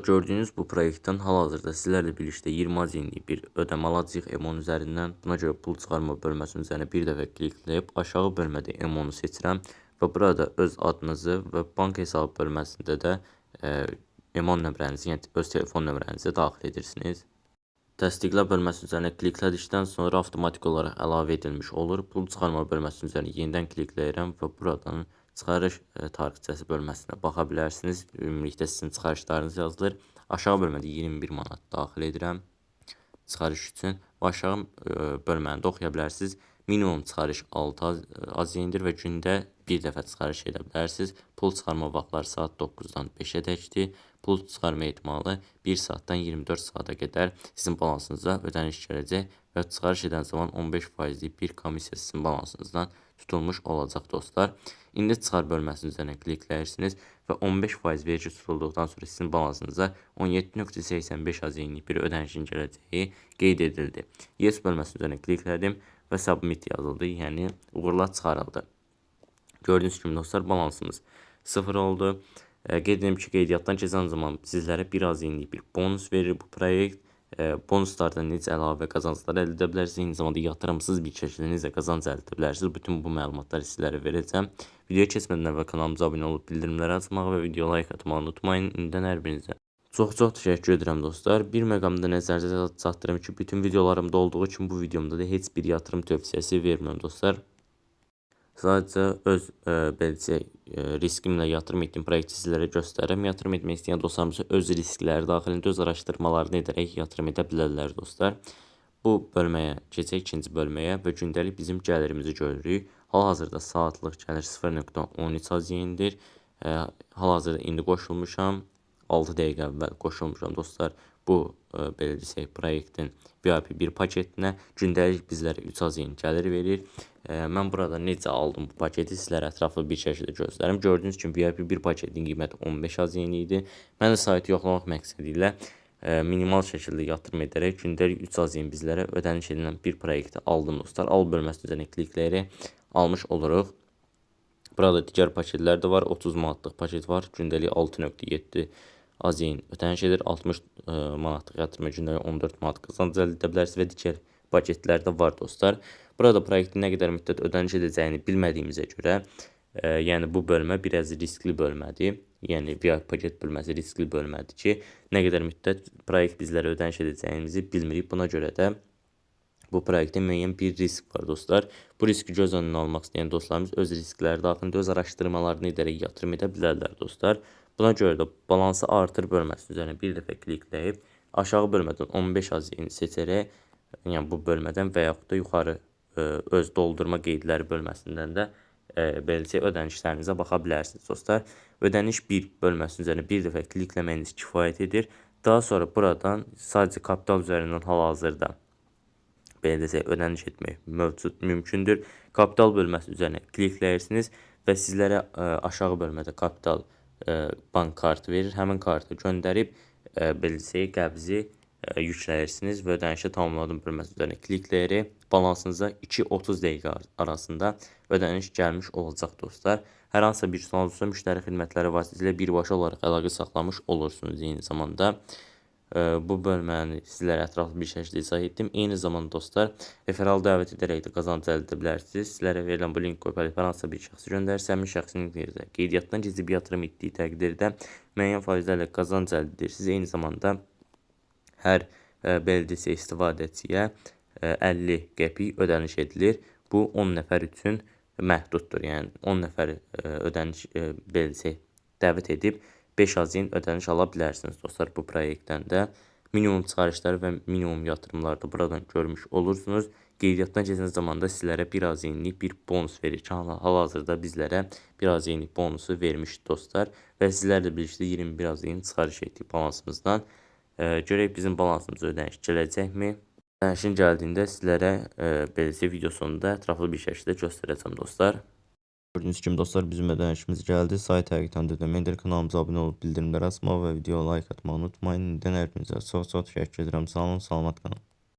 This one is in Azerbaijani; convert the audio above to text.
Gördüğünüz bu proyektdən hal-hazırda sizlərlə birlikdə 20 azenlik bir ödəmə alacağıq EMON üzərindən. Buna görə pul çıxarma bölməsinin üzərinə bir dəfə klikləyib aşağı bölmədə EMONu seçirəm və burada öz adınızı və bank hesabı bölməsində də EMON nömrənizi, yəni öz telefon nömrənizi daxil edirsiniz. Təsdiqlə bölməsi üzərinə kliklədikdən sonra avtomatik olaraq əlavə edilmiş olur. Pul çıxarma bölməsinin üzərinə yenidən klikləyirəm və buradan çıxarış tarixçəsi bölməsinə baxa bilərsiniz. Ümumilikdə sizin çıxarışlarınız yazılır. Aşağı bölmədə 21 manat daxil edirəm çıxarış üçün. Və aşağı bölməni də oxuya bilərsiniz. Minimum çıxarış 6 azendir və gündə bir dəfə çıxarış edə bilərsiniz. Pul çıxarma vaxtları saat 9-dan 5-ə dəkdir. Pul çıxarma ehtimalı 1 saatdan 24 saata qədər sizin balansınıza ödəniş gələcək və çıxarış edən zaman 15%lik bir komissiya sizin balansınızdan tutulmuş olacaq dostlar. İndi çıxar bölməsinin üzərinə klikləyirsiniz və 15% vergi tutulduqdan sonra sizin balansınıza 17.85 azenlik bir ödənişin gələcəyi qeyd edildi. Yes bölməsinin üzərinə kliklədim və submit yazıldı, yəni uğurla çıxarıldı. Gördüyünüz kimi dostlar balansımız 0 oldu. Qeyd edim ki, qeydiyyatdan keçən zaman sizlərə bir azenlik bir bonus verir bu proyekt. Bonuslardan necə əlavə qazanclar əldə edə bilərsiniz, eyni zamanda yatırımsız bir şəkildə necə qazanc əldə edə bilərsiniz. Bütün bu məlumatları sizlərə verəcəm. Videoya keçmədən əvvəl kanalımıza abunə olub bildirimləri açmağı və video like atmağı unutmayın. İndən hər birinizə çox təşəkkür edirəm dostlar. Bir məqamda nəzərinizə çatdırım ki, bütün videolarımda olduğu kimi bu videomda da heç bir yatırım tövsiyəsi vermirəm dostlar. Sadəcə öz riskimlə yatırım etdiyim proyekti sizlərə göstərirəm. Yatırım etmək istəyən dostlarımız öz riskləri daxilində öz araşdırmalarını edərək yatırım edə bilərlər dostlar. Bu bölməyə keçək, ikinci bölməyə və gündəlik bizim gəlirimizi görürük. Hal-hazırda saatlıq gəlir 0.13 azendir. Hal-hazırda indi qoşulmuşam. 6 dəqiqə əvvəl qoşulmuşam dostlar. Bu belə desək proyektin VIP bir paketinə gündəlik bizlərə 3 azen gəlir verir. Mən burada necə aldım bu paketi sizlərə ətraflı bir şəkildə göstərim. Gördüyünüz kimi VIP bir paketin qiyməti 15 azen idi. Mən də saytı yoxlamaq məqsədi ilə minimal şəkildə yatırım edərək gündəlik 3 azen bizlərə ödəniş edilən bir proyekti aldım dostlar. Al bölməsinin üzərinə klikləyərək almış oluruq. Burada digər paketlər də var. 30 manatlıq paket var. Gündəlik 6.7 azen ödəniş edir. 60 manatlıq yatırma gündəlik 14 manat qazanc əldə edə bilərsiniz və digər paketlər də var dostlar. Burada proyektin nə qədər müddət ödəniş edəcəyini bilmədiyimizə görə, yəni bu bölmə biraz riskli bölmədir. Yəni VIP paket bölməsi riskli bölmədir ki, nə qədər müddət proyekt bizlərə ödəniş edəcəyimizi bilmirik. Buna görə də bu proyektdə müəyyən bir risk var dostlar. Bu riski göz önünə almaq istəyən dostlarımız öz riskləri daxilində öz araşdırmalarını edərək yatırım edə bilərlər dostlar. Buna görə də balansı artır bölməsinin üzərinə bir dəfə klikləyib aşağı bölmədən 15 azeni seçərək, yəni bu bölmədən və yaxud da yuxarı öz doldurma qeydləri bölməsindən də beləcə ödənişlərinizə baxa bilərsiniz dostlar. Ödəniş 1 bölməsinin üzərinə bir dəfə klikləməyiniz kifayət edir. Daha sonra buradan sadəcə kapital üzərindən hal-hazırda belə desək ödəniş etmək mümkündür. Kapital bölməsi üzərinə klikləyirsiniz və sizlərə aşağı bölmədə kapital bank kartı verir. Həmin kartı göndərib belə desək qəbzi yükləyirsiniz və ödənişi tamamladım bölməsi üzərinə klikləyərək balansınıza 2-30 dəqiqə arasında ödəniş gəlmiş olacaq dostlar. Hər hansısa bir sual olsa müştəri xidmətləri vasitəsilə birbaşa olaraq əlaqə saxlamış olursunuz eyni zamanda. Bu bölməni sizlərə ətraflı bir şəkildə izah etdim. Eyni zamanda dostlar, referal dəvət edərək də qazanc əldə edə bilərsiniz. Sizlərə verilən bu link qoyulub hər hansısa bir şəxsi göndərirsə, həmin şəxsin qeydiyyatdan gecikib yatırım etdiyi təqdirdə müəyyən faizlərlə qazanc əldə edirsiniz. Eyni zamanda hər belə desək istifadəçiyə 50 qəpik ödəniş edilir. Bu 10 nəfər üçün məhduddur. Yəni 10 nəfər ödəniş belə desək dəvət edib 5 azen ödəniş ala bilərsiniz dostlar bu proyektdən də. Minimum çıxarışları və minimum yatırımları da buradan görmüş olursunuz. Qeydiyyatdan keçən zamanda sizlərə bir azenlik bir bonus verir ki, hal-hazırda bizlərə bir azenlik bonusu vermişdi dostlar. Və sizlərlə birlikdə 21 azen çıxarış etdik balansımızdan. Görək bizim balansımıza ödəniş gələcəkmi? Ödənişin gəldiyində sizlərə beləcə video sonunda ətraflı bir şəkildə göstərəcəm dostlar. Gördüyünüz kimi dostlar bizim ödənişimiz gəldi. Sayt həqiqətən də ödəməkdir. Kanalımıza abunə olub bildirimləri açmağı və video like atmağı unutmayın. İndən hər birinizə çox təşəkkür edirəm. Sağ olun, salamat qalın.